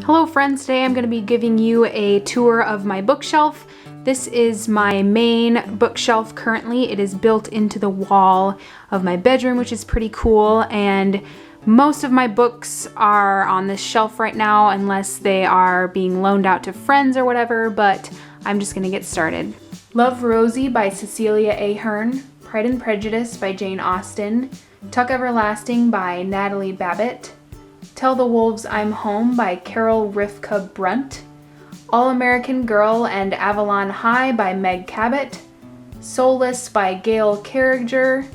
Hello friends, today I'm going to be giving you a tour of my bookshelf. This is my main bookshelf currently. It is built into the wall of my bedroom, which is pretty cool, and most of my books are on this shelf right now unless they are being loaned out to friends or whatever, but I'm just going to get started. Love Rosie by Cecilia Ahern, Pride and Prejudice by Jane Austen, Tuck Everlasting by Natalie Babbitt, Tell the Wolves I'm Home by Carol Rifka Brunt, All-American Girl and Avalon High by Meg Cabot, Soulless by Gail Carriger,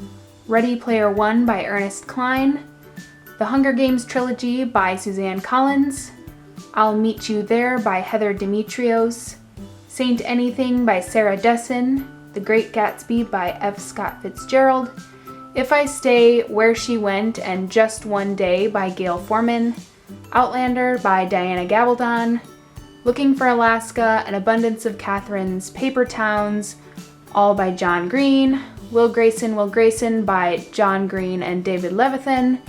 Ready Player One by Ernest Cline, The Hunger Games Trilogy by Suzanne Collins, I'll Meet You There by Heather Demetrios, Saint Anything by Sarah Dessen, The Great Gatsby by F. Scott Fitzgerald, If I Stay, Where She Went, and Just One Day by Gail Forman, Outlander by Diana Gabaldon, Looking for Alaska, An Abundance of Catherine's Paper Towns, all by John Green, Will Grayson by John Green and David Levithan,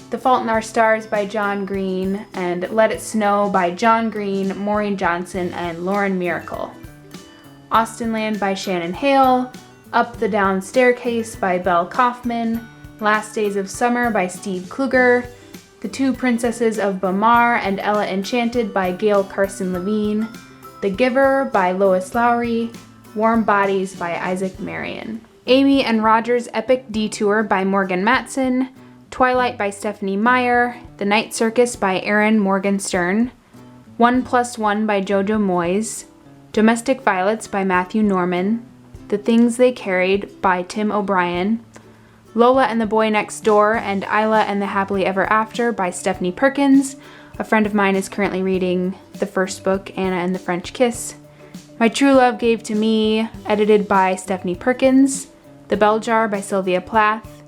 The Fault in Our Stars by John Green, and Let It Snow by John Green, Maureen Johnson, and Lauren Miracle. Austenland by Shannon Hale, Up the Down Staircase by Belle Kaufman, Last Days of Summer by Steve Kluger, The Two Princesses of Bamar and Ella Enchanted by Gail Carson Levine, The Giver by Lois Lowry, Warm Bodies by Isaac Marion. Amy and Roger's Epic Detour by Morgan Matson, Twilight by Stephanie Meyer, The Night Circus by Erin Morgenstern, 1+1 by Jojo Moyes, Domestic Violets by Matthew Norman, The Things They Carried by Tim O'Brien, Lola and the Boy Next Door and Isla and the Happily Ever After by Stephanie Perkins. A friend of mine is currently reading the first book, Anna and the French Kiss. My True Love Gave to Me, edited by Stephanie Perkins. The Bell Jar by Sylvia Plath.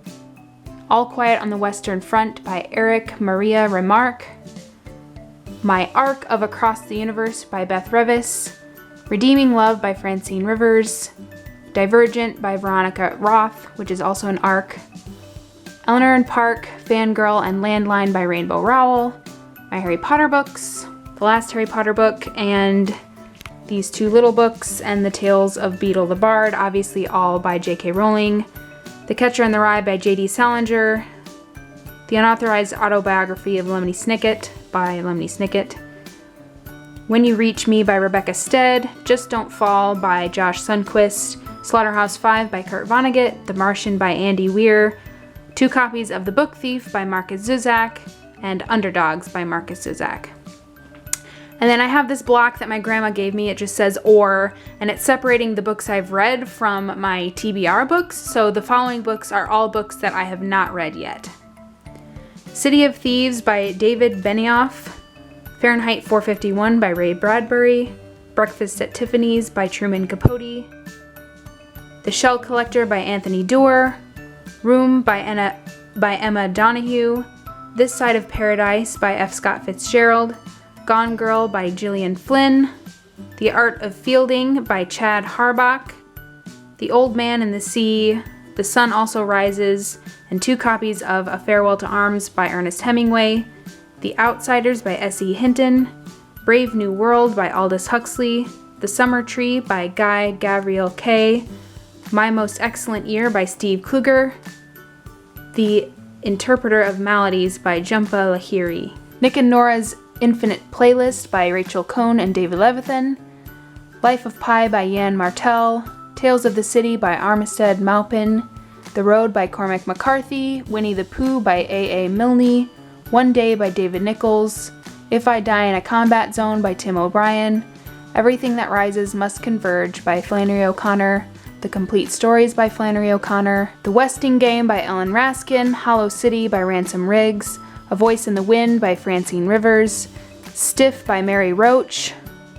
All Quiet on the Western Front by Eric Maria Remarque. My Arc of Across the Universe by Beth Revis. Redeeming Love by Francine Rivers. Divergent by Veronica Roth, which is also an arc. Eleanor and Park, Fangirl, and Landline by Rainbow Rowell. My Harry Potter books, the last Harry Potter book, and these two little books, and The Tales of Beetle the Bard, obviously all by J.K. Rowling. The Catcher in the Rye by J.D. Salinger. The Unauthorized Autobiography of Lemony Snicket by Lemony Snicket. When You Reach Me by Rebecca Stead, Just Don't Fall by Josh Sundquist, Slaughterhouse-5 by Kurt Vonnegut, The Martian by Andy Weir, 2 copies of The Book Thief by Markus Zusak, and Underdogs by Markus Zusak. And then I have this block that my grandma gave me. It just says "or," and it's separating the books I've read from my TBR books, so the following books are all books that I have not read yet. City of Thieves by David Benioff, Fahrenheit 451 by Ray Bradbury, Breakfast at Tiffany's by Truman Capote, The Shell Collector by Anthony Doerr, Room by Emma Donoghue, This Side of Paradise by F. Scott Fitzgerald, Gone Girl by Gillian Flynn, The Art of Fielding by Chad Harbach, The Old Man and the Sea, The Sun Also Rises, and 2 copies of A Farewell to Arms by Ernest Hemingway, The Outsiders by S.E. Hinton, Brave New World by Aldous Huxley, The Summer Tree by Guy Gavriel Kay, My Most Excellent Year by Steve Kluger, The Interpreter of Maladies by Jhumpa Lahiri, Nick and Nora's Infinite Playlist by Rachel Cohn and David Levithan, Life of Pi by Jan Martel, Tales of the City by Armistead Maupin, The Road by Cormac McCarthy, Winnie the Pooh by A.A. Milne, One Day by David Nichols, If I Die in a Combat Zone by Tim O'Brien, Everything That Rises Must Converge by Flannery O'Connor, The Complete Stories by Flannery O'Connor, The Westing Game by Ellen Raskin, Hollow City by Ransom Riggs, A Voice in the Wind by Francine Rivers, Stiff by Mary Roach,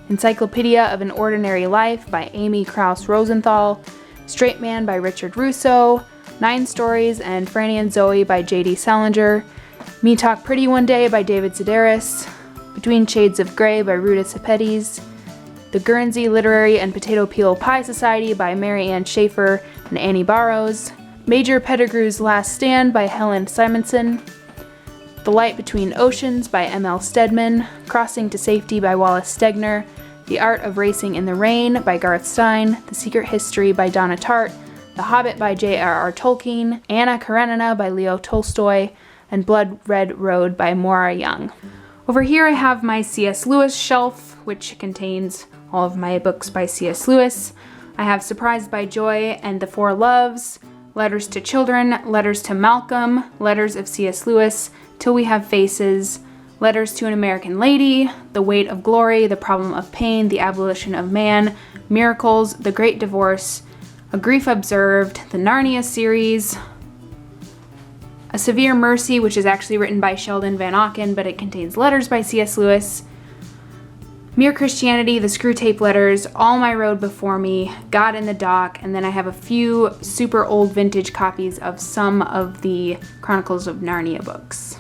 Encyclopedia of an Ordinary Life by Amy Krauss Rosenthal, Straight Man by Richard Russo, 9 Stories and Franny and Zoe by J.D. Salinger, Me Talk Pretty One Day by David Sedaris, Between Shades of Grey by Ruta Sepetys, The Guernsey Literary and Potato Peel Pie Society by Mary Ann Schaefer and Annie Barrows, Major Pettigrew's Last Stand by Helen Simonson, The Light Between Oceans by M.L. Stedman, Crossing to Safety by Wallace Stegner, The Art of Racing in the Rain by Garth Stein, The Secret History by Donna Tartt, The Hobbit by J.R.R. Tolkien, Anna Karenina by Leo Tolstoy, and Blood Red Road by Maura Young. Over here I have my C.S. Lewis shelf, which contains all of my books by C.S. Lewis. I have Surprised by Joy and The Four Loves, Letters to Children, Letters to Malcolm, Letters of C.S. Lewis, Till We Have Faces, Letters to an American Lady, The Weight of Glory, The Problem of Pain, The Abolition of Man, Miracles, The Great Divorce, A Grief Observed, the Narnia series, A Severe Mercy, which is actually written by Sheldon Van Auken, but it contains letters by C.S. Lewis, Mere Christianity, The Screwtape Letters, All My Road Before Me, God in the Dock, and then I have a few super old vintage copies of some of the Chronicles of Narnia books.